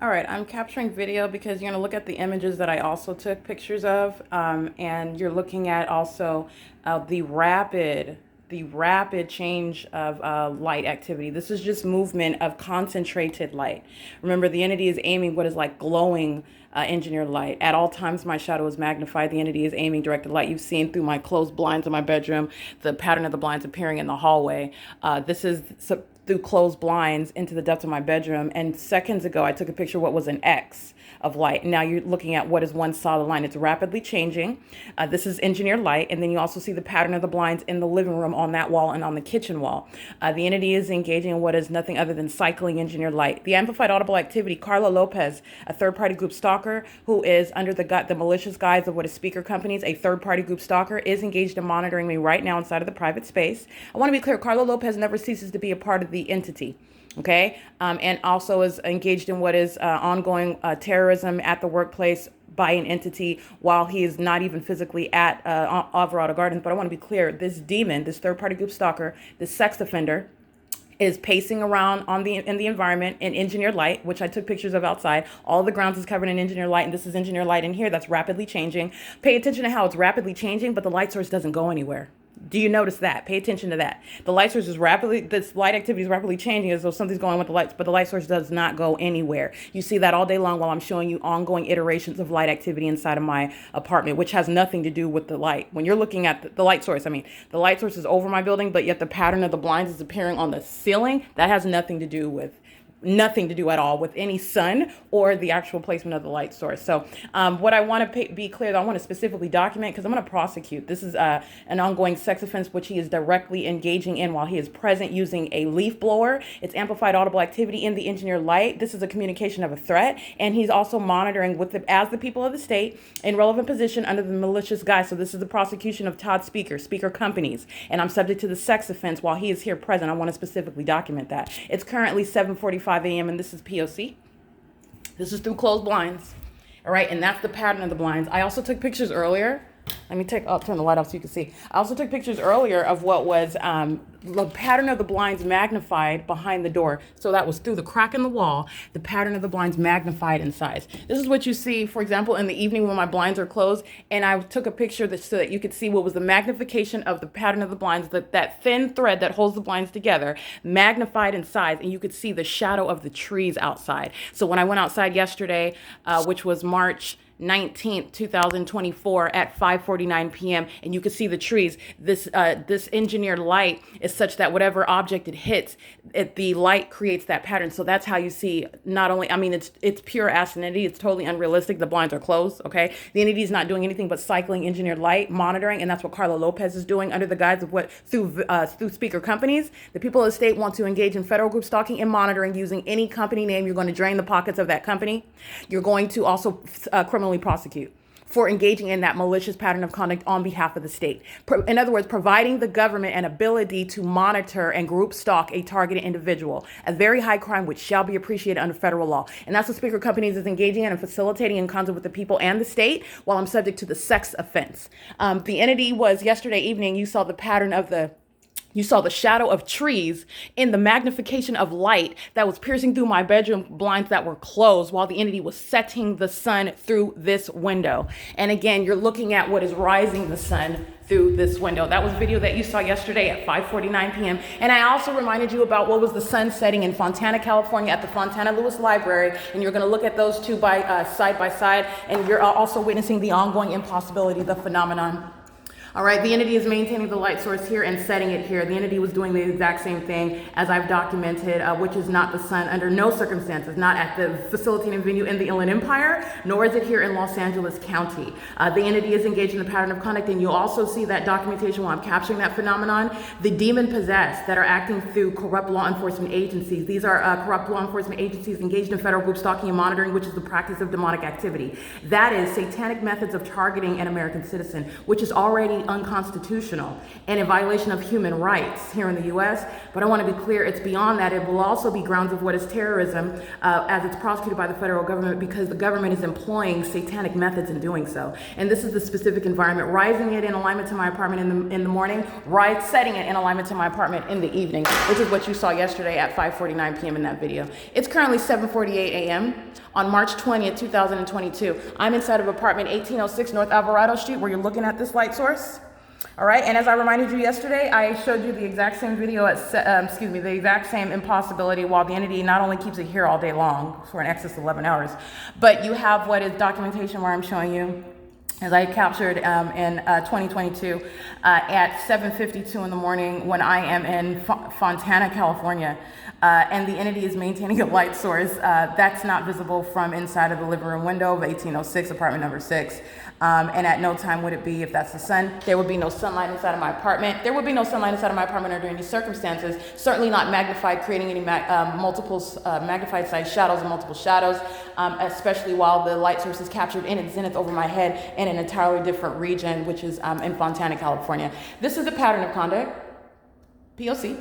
All right, I'm capturing video because you're going to look at the images that I also took pictures of, and you're looking at also the rapid change of light activity. This is just movement of concentrated light. Remember, the entity is aiming what is like glowing engineered light. At all times, my shadow is magnified. The entity is aiming directed light. You've seen through my closed blinds in my bedroom, the pattern of the blinds appearing in the hallway. This is through closed blinds into the depths of my bedroom. And seconds ago, I took a picture of what was an X of light. Now you're looking at what is one solid line. It's rapidly changing. This is engineered light. And then you also see the pattern of the blinds in the living room on that wall and on the kitchen wall. The entity is engaging in what is nothing other than cycling engineered light. The amplified audible activity, Carla Lopez, a third-party group stalker who is under the malicious guise of what is speaker companies, a third-party group stalker, is engaged in monitoring me right now inside of the private space. I want to be clear, Carla Lopez never ceases to be a part of the entity. Okay, and also is engaged in what is ongoing terrorism at the workplace by an entity while he is not even physically at Alvarado Gardens. But I want to be clear, this demon, this third-party group stalker, this sex offender, is pacing around in the environment in engineered light, which I took pictures of outside. All the grounds is covered in engineered light, and this is engineered light in here that's rapidly changing. Pay attention to how it's rapidly changing, but the light source doesn't go anywhere. Do you notice that? Pay attention to that. The light source is this light activity is rapidly changing as though something's going with the lights, but the light source does not go anywhere. You see that all day long while I'm showing you ongoing iterations of light activity inside of my apartment, which has nothing to do with the light. When you're looking at the light source, the light source is over my building, but yet the pattern of the blinds is appearing on the ceiling. That has nothing to do at all with any sun or the actual placement of the light source. So what I want to be clear, I want to specifically document because I'm going to prosecute. This is an ongoing sex offense which he is directly engaging in while he is present using a leaf blower. It's amplified audible activity in the engineered light. This is a communication of a threat, and he's also monitoring as the people of the state in relevant position under the malicious guise. So this is the prosecution of Todd speaker companies, and I'm subject to the sex offense while he is here present. I want to specifically document that. It's currently 7:45 a.m. and this is P.O.C. This is through closed blinds. All right, and that's the pattern of the blinds. I also took pictures earlier. I'll turn the light off so you can see. I also took pictures earlier of what was the pattern of the blinds magnified behind the door. So that was through the crack in the wall, the pattern of the blinds magnified in size. This is what you see, for example, in the evening when my blinds are closed, and I took a picture so that you could see what was the magnification of the pattern of the blinds, that thin thread that holds the blinds together, magnified in size, and you could see the shadow of the trees outside. So when I went outside yesterday, which was March 19th, 2024 at 5:49 p.m. and you can see the trees. This engineered light is such that whatever object it hits, the light creates that pattern. So that's how you see not only, it's pure asininity. It's totally unrealistic. The blinds are closed, okay? The entity is not doing anything but cycling engineered light, monitoring, and that's what Carla Lopez is doing under the guise of through speaker companies. The people of the state want to engage in federal group stalking and monitoring using any company name. You're going to drain the pockets of that company. You're going to also criminally prosecute for engaging in that malicious pattern of conduct on behalf of the state. In other words, providing the government an ability to monitor and group stalk a targeted individual, a very high crime which shall be appreciated under federal law. And that's what speaker companies is engaging in and facilitating in concert with the people and the state while I'm subject to the sex offense. The entity was yesterday evening, you saw the pattern of you saw the shadow of trees in the magnification of light that was piercing through my bedroom blinds that were closed while the entity was setting the sun through this window. And again, you're looking at what is rising the sun through this window. That was video that you saw yesterday at 5:49 p.m. And I also reminded you about what was the sun setting in Fontana, California at the Fontana Lewis Library. And you're going to look at those two side by side. And you're also witnessing the ongoing impossibility, the phenomenon. All right, the entity is maintaining the light source here and setting it here. The entity was doing the exact same thing as I've documented, which is not the sun under no circumstances, not at the facilitating venue in the Inland Empire, nor is it here in Los Angeles County. The entity is engaged in the pattern of conduct, and you'll also see that documentation while I'm capturing that phenomenon. The demon possessed that are acting through corrupt law enforcement agencies. These are corrupt law enforcement agencies engaged in federal group stalking and monitoring, which is the practice of demonic activity. That is satanic methods of targeting an American citizen, which is already only unconstitutional and in violation of human rights here in the U.S., but I want to be clear, it's beyond that. It will also be grounds of what is terrorism as it's prosecuted by the federal government, because the government is employing satanic methods in doing so. And this is the specific environment: rising it in alignment to my apartment in the morning, setting it in alignment to my apartment in the evening, which is what you saw yesterday at 5:49 p.m. in that video. It's currently 7:48 a.m. on March 20th, 2022. I'm inside of apartment 1806 North Alvarado Street, where you're looking at this light source. All right, and as I reminded you yesterday, I showed you the exact same video the exact same impossibility, while the entity not only keeps it here all day long for an excess of 11 hours, but you have what is documentation where I'm showing you, as I captured in 2022 at 7:52 in the morning when I am in Fontana, California, and the entity is maintaining a light source that's not visible from inside of the living room window of 1806, apartment number 6. And at no time would it be, if that's the sun, there would be no sunlight inside of my apartment. There would be no sunlight inside of my apartment under any circumstances, certainly not magnified, creating any magnified size shadows and multiple shadows, especially while the light source is captured in its zenith over my head in an entirely different region, which is in Fontana, California. This is a pattern of conduct, P.O.C.